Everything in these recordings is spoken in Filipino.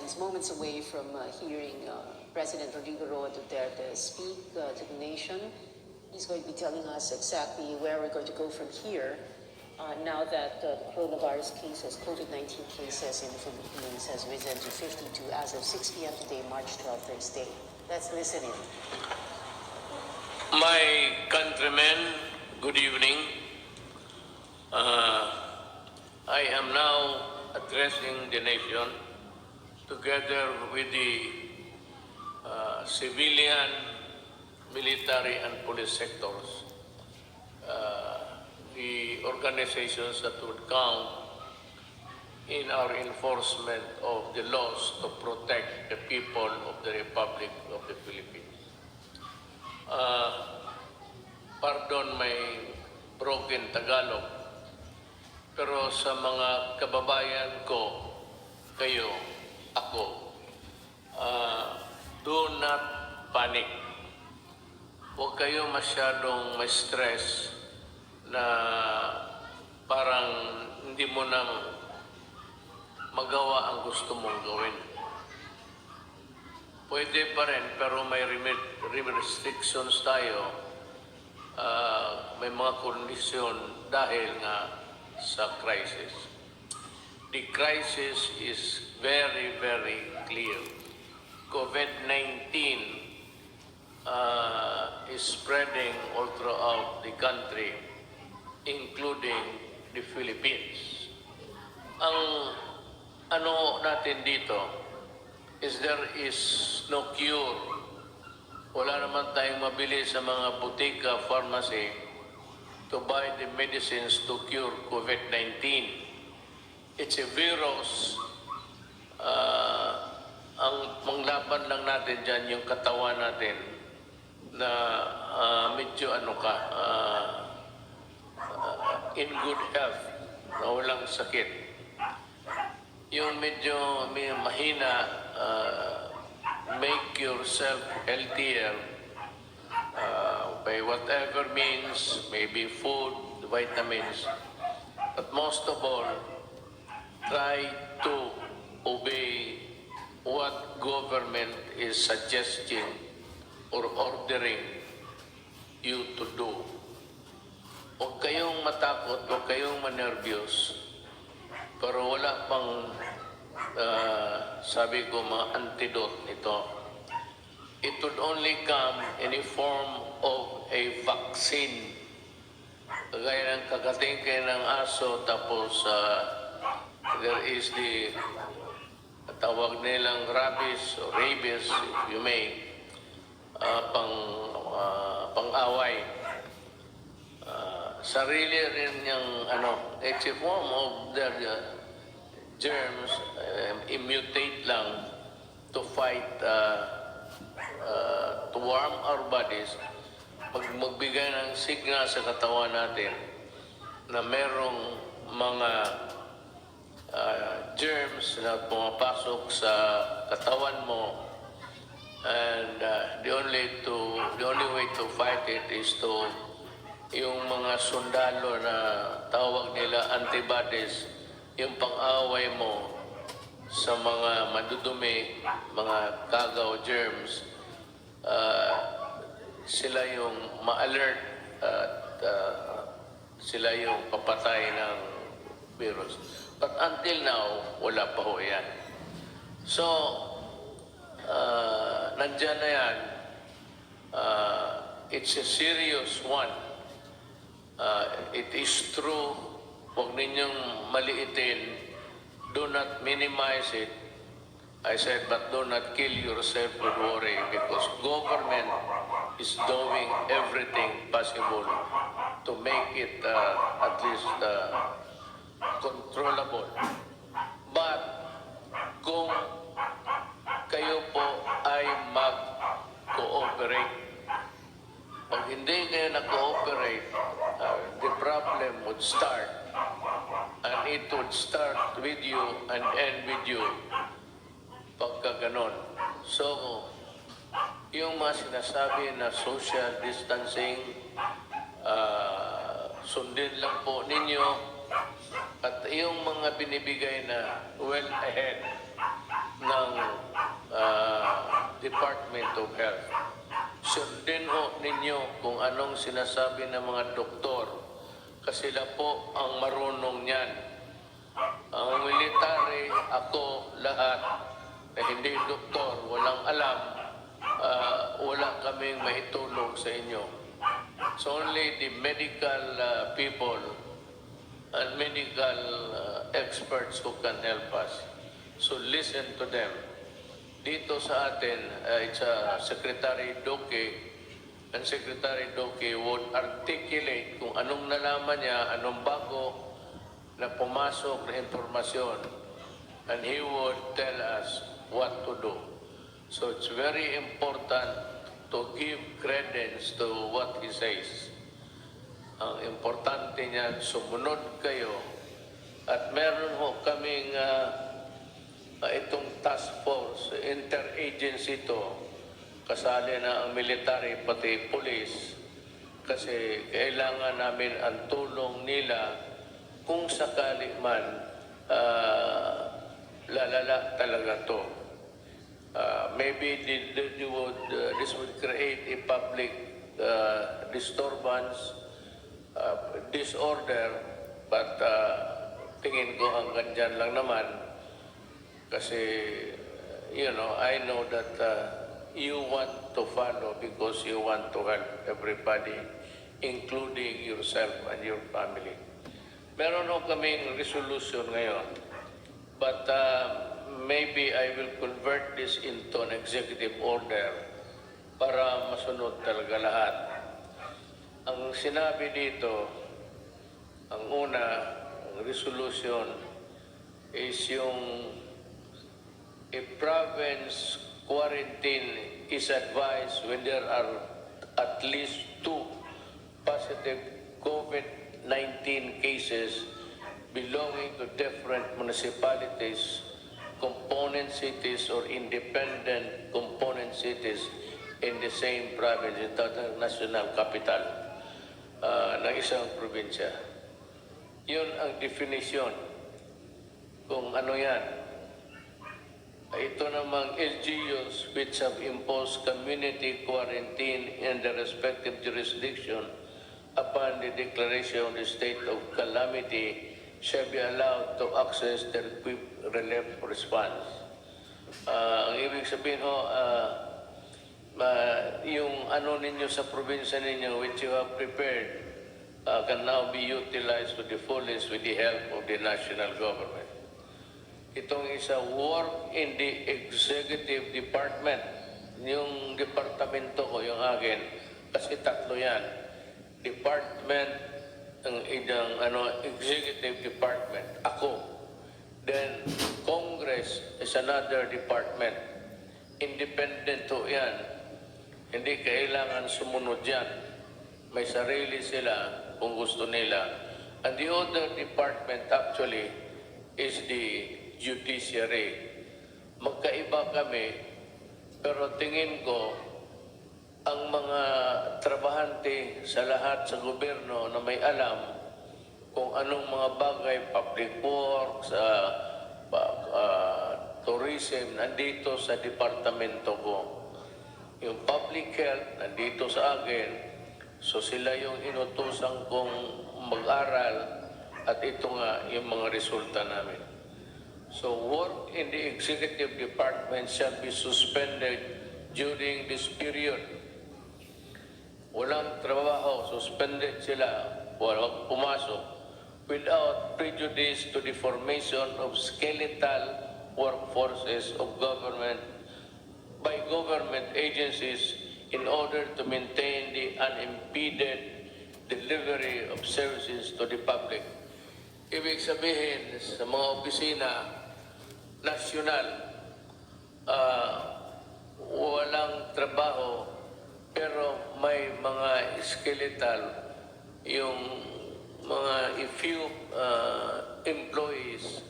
seconds, moments away from hearing President Rodrigo Duterte speak to the nation. He's going to be telling us exactly where we're going to go from here now that the coronavirus cases, COVID-19 cases in the Philippines has risen to 52 as of 6 p.m. today, March 12, Thursday. Let's listen in. My countrymen, good evening. I am now addressing the nation together with the civilian, military, and police sectors, the organizations that would count in our enforcement of the laws to protect the people of the Republic of the Philippines. Pardon my broken Tagalog, pero sa mga kababayan ko, kayo, ako, do not panic. Huwag kayo masyadong may stress na parang hindi mo na magawa ang gusto mong gawin. Pwede pa rin, pero may restrictions tayo. May mga kondisyon dahil nga sa crisis. The crisis is very, very clear. COVID-19 is spreading all throughout the country, including the Philippines. Ang ano natin dito is there is no cure. Wala naman tayong mabili sa mga butika, pharmacy to buy the medicines to cure COVID-19. It's a virus. Ang manglaban lang natin dyan yung katawan natin na medyo in good health, na walang sakit. Yung medyo mahina, make yourself healthier by whatever means, maybe food, vitamins, but most of all, try to obey what government is suggesting or ordering you to do. Huwag kayong matakot, huwag kayong manervyos, pero wala pang, sabi ko, mga antidote nito. It would only come in the form of a vaccine. Kagaya ng kakating kayo ng aso, tapos there is the tawag nilang rabies or rabies, if you may, pang-away. Sarili rin yung it's a form of their germs, mutate lang to fight, to warm our bodies, magbigay ng signal sa katawan natin na merong mga germs na pumapasok sa katawan mo, and the only way to fight it is to yung mga sundalo na tawag nila antibodies, yung pang-away mo sa mga madudumi, mga kagaw germs, sila yung ma-alert at sila yung papatay ng virus. But until now, wala pa ho yan. So, nandyan na yan. It's a serious one. It is true. Huwag ninyong maliitin. Do not minimize it. I said, but do not kill yourself with worry, because government is doing everything possible to make it at least controllable. But kung kayo po ay mag-cooperate, pag hindi kayo nag-cooperate, the problem would start. And it would start with you and end with you pagka ganon. So, yung mga sinasabi na social distancing, sundin lang po ninyo. At yung mga binibigay na well ahead ng Department of Health. Sundin ho ninyo kung anong sinasabi ng mga doktor kasi sila po ang marunong niyan. Ang military, ako, lahat, na hindi doktor, walang alam, wala kaming maitulong sa inyo. It's only the medical people and medical experts who can help us. So listen to them. Dito sa atin, it's Secretary Duque, and Secretary Duque would articulate kung anong nalaman niya, anong bago na pumasok na informasyon, and he would tell us what to do. So it's very important to give credence to what he says. Ang importante niyan, sumunod kayo. At meron ho kaming itong task force, interagency to, kasali na ang military pati police, kasi kailangan namin ang tulong nila kung sakali man lalala talaga to. Maybe this would create a public disturbance, disorder, but tingin ko hanggang dyan lang naman kasi, I know that you want to follow because you want to help everybody, including yourself and your family. Meron ho kaming resolution ngayon, but maybe I will convert this into an executive order para masunod talaga lahat. Ang sinabi dito, ang una, ang resolution is yung a province quarantine is advised when there are at least 2 positive COVID-19 cases belonging to different municipalities, component cities, or independent component cities in the same province, in the national capital ng isang probinsya. Yun ang definition kung ano yan. Ito namang LGUs which have imposed community quarantine in the respective jurisdiction upon the declaration of the state of calamity shall be allowed to access the equipped relief response. Ang ibig sabihin ho, yung ano ninyo sa probinsya ninyo which you have prepared can now be utilized to the fullest with the help of the national government. Itong isa, work in the executive department. Yung departamento ko, yung akin, kasi tatlo yan. Department, executive department, ako. Then, Congress is another department. Independent to yan. Hindi kailangan sumunod yan. May sarili sila kung gusto nila. And the other department actually is the judiciary. Magkaiba kami, pero tingin ko, ang mga trabahante sa lahat sa gobyerno na may alam kung anong mga bagay, public works, tourism, nandito sa departamento ko. Yung public health, nandito sa akin, so sila yung inutusan kong mag-aral at ito nga yung mga resulta namin. So work in the executive department shall be suspended during this period. Walang trabaho, suspended sila, walang pumasok, without prejudice to the formation of skeletal workforces of government by government agencies in order to maintain the unimpeded delivery of services to the public. Ibig sabihin, sa mga opisina, nasyonal, walang trabaho, pero may mga skeletal, yung mga few employees,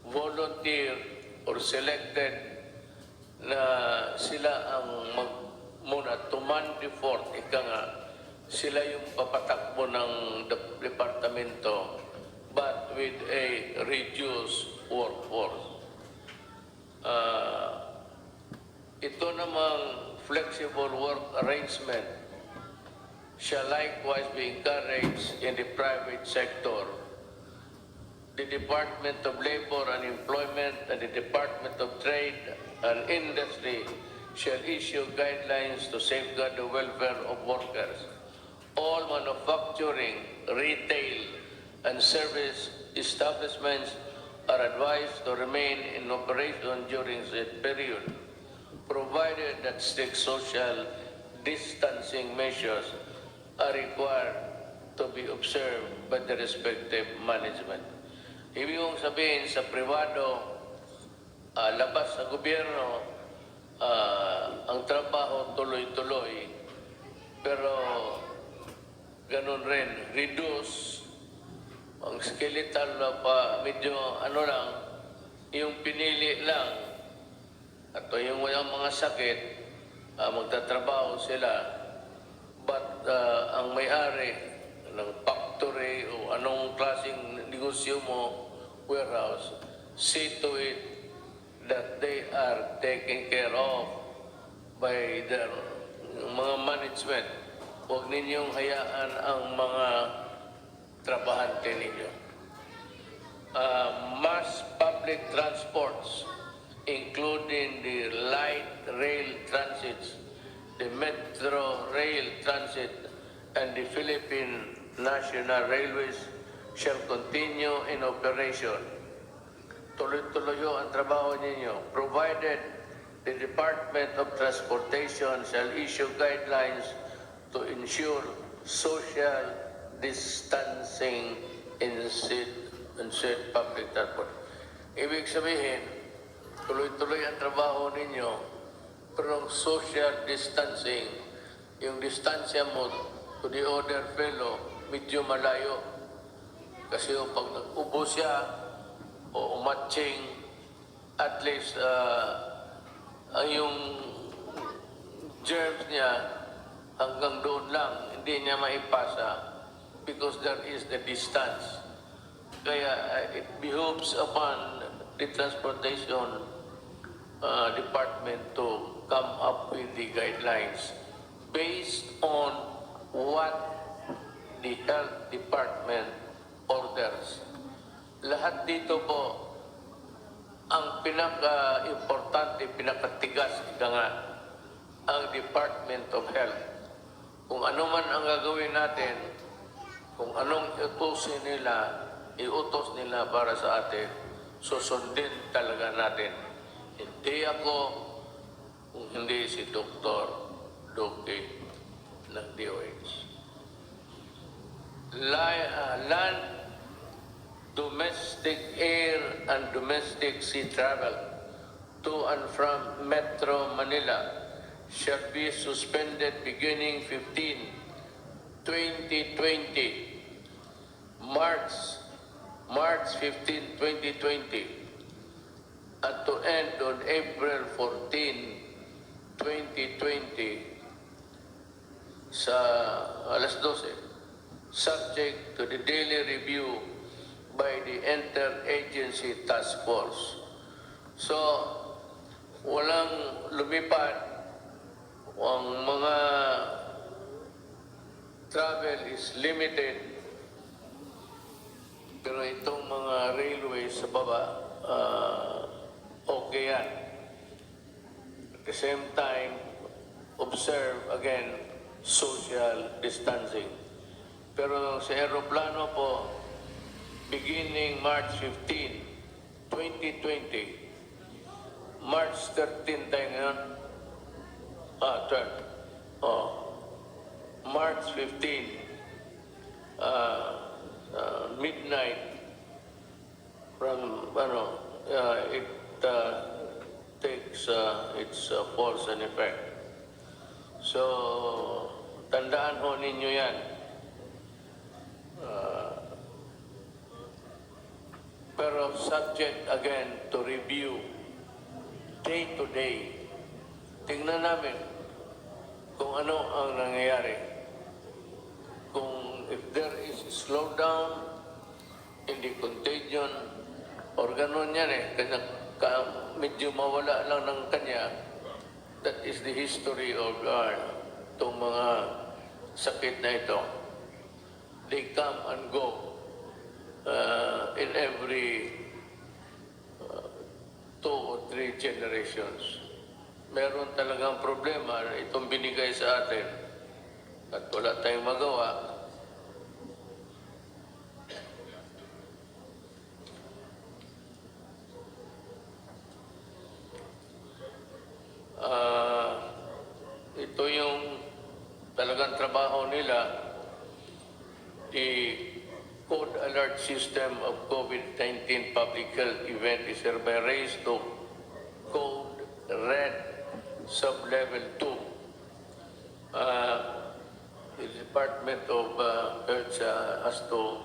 volunteer or selected na sila ang muna tuman the fort, ika nga, sila yung papatakbo ng departamento, but with a reduced workforce. encouragement shall likewise be encouraged in the private sector. The Department of Labor and Employment and the Department of Trade and Industry shall issue guidelines to safeguard the welfare of workers. All manufacturing, retail, and service establishments are advised to remain in operation during that period, provided that strict social distancing measures are required to be observed by the respective management. Ibig kong sabihin sa privado, labas sa gobyerno, ang trabaho tuloy-tuloy, pero ganun rin, reduce, ang skeletal pa, medyo ano lang, yung pinili lang, at yung walang mga sakit, magtatrabaho sila, but ang may-ari ng factory o anong klaseng negosyo mo, warehouse, see to it that they are taken care of by their mga management. Huwag ninyong hayaan ang mga trabahante ninyo. Mass public transports, including the light rail transits, the metro rail transit, and the Philippine National Railways shall continue in operation. Tuloy-tuloy ang trabaho ninyo, provided the Department of Transportation shall issue guidelines to ensure social distancing in said public transport. Ibig sabihin, tuloy-tuloy ang trabaho ninyo, pero social distancing, yung distansya mo to the other fellow, medyo malayo. Kasi pag nag-ubo siya o umatching, at least ang yung germs niya hanggang doon lang, hindi niya maipasa because there is the distance. Kaya it behooves upon the transportation department to come up with the guidelines based on what the health department orders. Lahat dito po, ang pinaka-importante, pinakatigas, ika nga, ang Department of Health. Kung ano man ang gagawin natin, kung anong iutos nila para sa atin, susundin talaga natin. Hindi ako, kung hindi si Dr. Duque ng DOH. Land, domestic air, and domestic sea travel to and from Metro Manila shall be suspended beginning 15/2020, March 15, 2020, and to end on April 14, 2020 sa alas 12, subject to the daily review by the Interagency Task Force. So, walang lumipad. Ang mga travel is limited. Pero itong mga railways sa baba, okay yan. At the same time, observe again social distancing. Pero sa aeroplano po, beginning March 15, 2020, March 13 tayo ngayon. 12. March 15, midnight, from, it takes its force and effect. So, tandaan ho ninyo yan. Pero subject again to review day to day. Tingnan namin kung ano ang nangyayari. Kung if there is slowdown in the contagion or ganun yan medyo mawala lang ng kanya, that is the history of itong mga sakit na ito. They come and go in every 2 or 3 generations. Meron talagang problema na itong binigay sa atin at wala tayong magawa. Ito yung talagang trabaho nila. The code alert system of COVID-19 public health event is hereby raised to code red sub-level 2. The Department of Health has to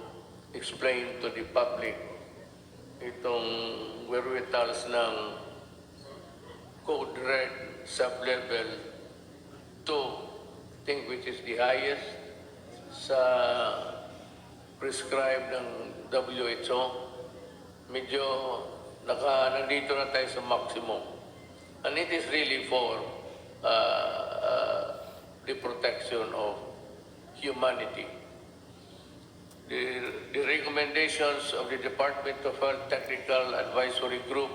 explain to the public itong wherewithals ng code red sub-level 2, I think which is the highest sa prescribed ng WHO. Medyo nandito na tayo sa maximum. And it is really for the protection of humanity. The recommendations of the Department of Health Technical Advisory Group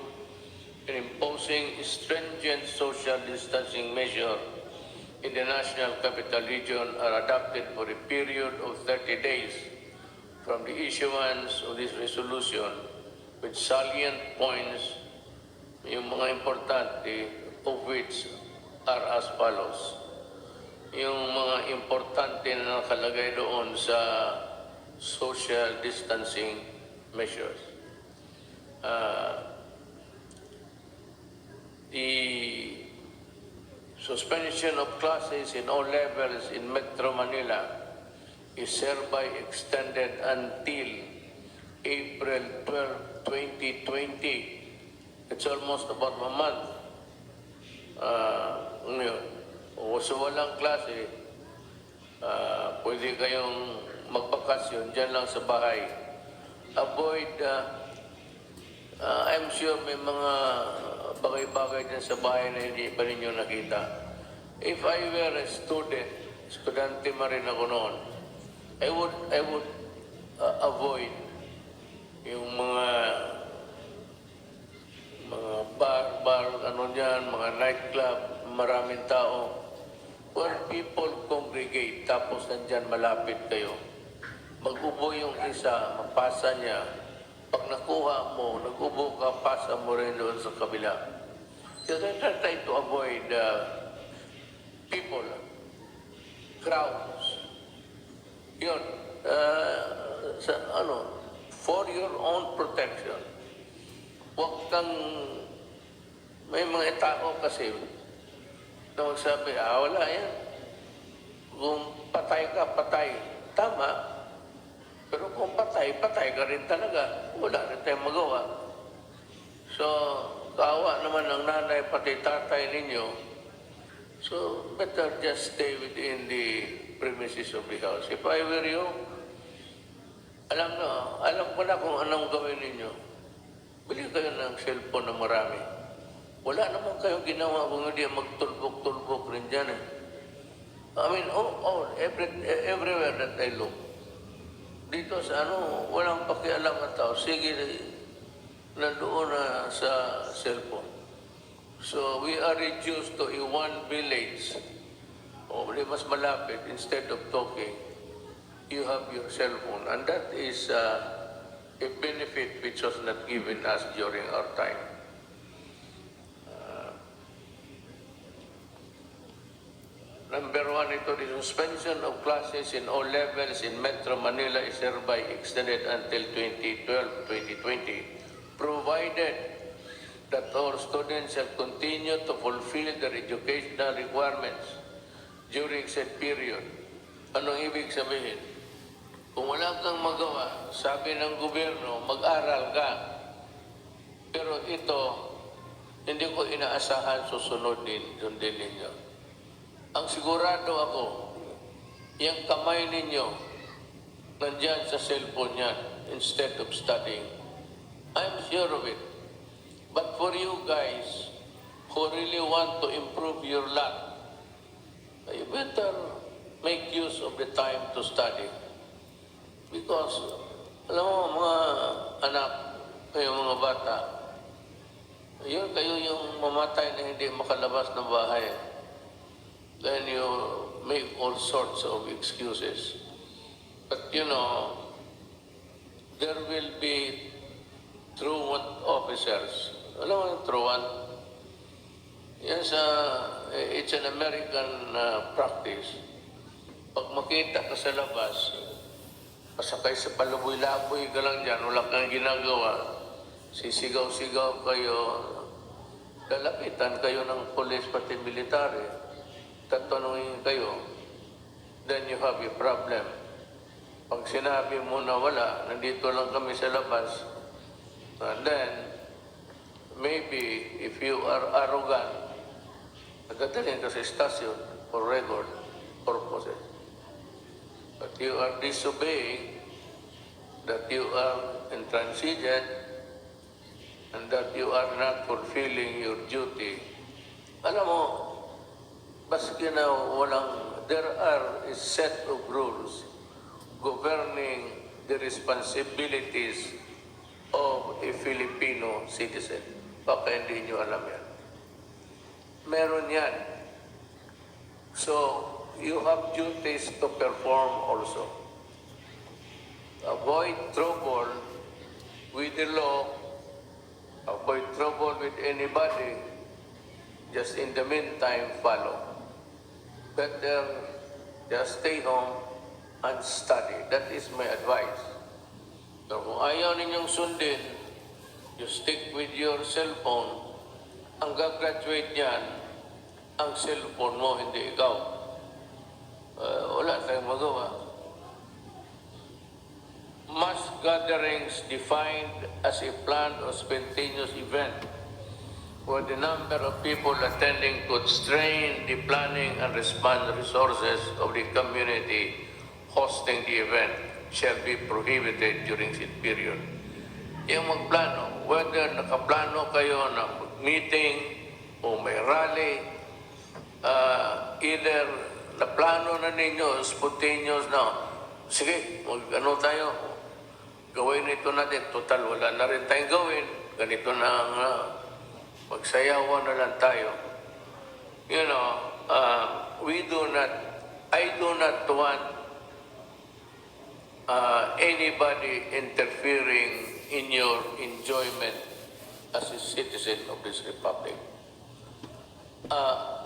in imposing stringent social distancing measures in the National Capital Region are adopted for a period of 30 days from the issuance of this resolution with salient points, yung mga importante, of which are as follows. Yung mga importante na nakalagay doon sa social distancing measures. The suspension of classes in all levels in Metro Manila is hereby extended until April 12, 2020. It's almost about a month. O sa walang klase, pwede kayong magbakasyon dyan lang sa bahay. Avoid, I'm sure may mga bagay-bagay dyan sa bahay na hindi pa ninyo nakita. If I were a student, estudyante ma rin ako noon, I would avoid yung mga bar, ano dyan, mga nightclub, maraming tao, where people congregate, tapos nandyan malapit kayo. Mag-ubo yung isa, mapasa niya. Pag nakuha mo, nag-ubo ka, pasa mo rin doon sa kabila. So they try to avoid people, crowds. Yun, for your own protection. Huwag kang, may mga tao kasi, na magsabi, wala yan. Kung patay ka, patay. Tama. Pero kung patay, patay ka rin talaga. Wala rin tayong magawa. So, kaawa naman ng nanay, pati tatay ninyo. So, better just stay within the premises of the house. If I were you, alam ko na kung anong gawin ninyo. Bili kayo ng cellphone na marami. Wala naman kayong ginawa kung hindi magtulbok-tulbok rin dyan eh. I mean, everywhere that I look. Dito sa walang pakialam ang tao. Sige, nandoon na sa cellphone. So, we are reduced to one village. O, mas malapit. Instead of talking, you have your cellphone. And that is a benefit which was not given us during our time. Number 1, ito, the suspension of classes in all levels in Metro Manila is hereby extended until 2012-2020, provided that all students shall continue to fulfill their educational requirements during said period. Anong ibig sabihin? Kung wala kang magawa, sabi ng gobyerno, mag-aral ka. Pero ito, hindi ko inaasahan susunod din, sundin ninyo. Ang sigurado ako, yung kamay ninyo, nandyan sa cellphone yan, instead of studying. I'm sure of it. But for you guys, who really want to improve your lot, you better make use of the time to study. Because, alam mo, mga anak, kayo mga bata, kayo yung mamatay na hindi makalabas ng bahay. Then you make all sorts of excuses. But there will be truant officers. Alam mo yung truant? Yes, it's an American practice. Pag makita ka sa labas, pasakay sa palaboy-laboy ka lang dyan, wala kang ginagawa, sisigaw-sigaw kayo, lalapitan kayo ng police pati military, tatanungin kayo, then you have a problem. Pag sinabi mo na wala, nandito lang kami sa labas, and then, maybe, if you are arrogant, dadalhin ka sa stasyon for record purposes. But you are disobeying, that you are intransigent, and that you are not fulfilling your duty. Alam mo, baski na there are a set of rules governing the responsibilities of a Filipino citizen. Baka hindi nyo alam yan. Meron yan. So, you have duties to perform also. Avoid trouble with the law, avoid trouble with anybody, just in the meantime, follow. Better just stay home and study. That is my advice. So, kung ayaw ninyong sundin, you stick with your cellphone. Ang gagraduate niyan, ang cellphone mo, hindi ikaw. Wala tayong magawa. Mass gatherings defined as a planned or spontaneous event where the number of people attending could strain the planning and response resources of the community hosting the event shall be prohibited during this period. Yung magplano, whether nakaplano kayo ng meeting o may rally, either naplano na ninyo, spontaneous na, sige, ano tayo, gawin ito natin, total wala na rin tayong gawin, ganito na ang magsayawan na lang tayo. I do not want anybody interfering in your enjoyment as a citizen of this republic.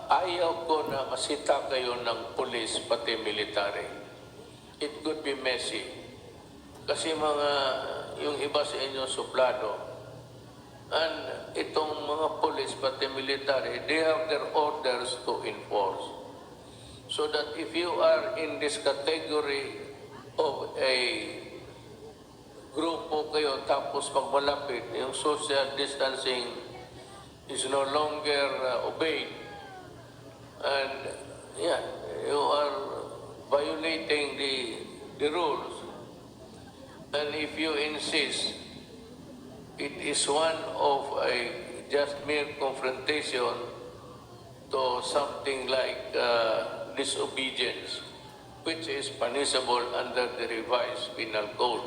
Ayaw ko na masita kayo ng police pati military. It could be messy. Kasi yung iba sa inyo suplado. And itong mga police pati military, they have their orders to enforce. So that if you are in this category of a grupo kayo tapos pag malapit, yung social distancing is no longer obeyed. And you are violating the rules. And if you insist, it is one of a just mere confrontation to something like disobedience, which is punishable under the revised penal code.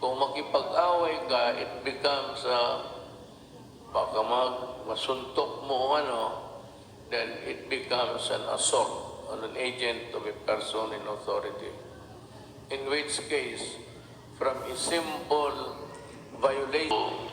Kung makipag-away ka, it becomes, baka masuntok mo then it becomes an assault on an agent of a person in authority. In which case, from a simple violation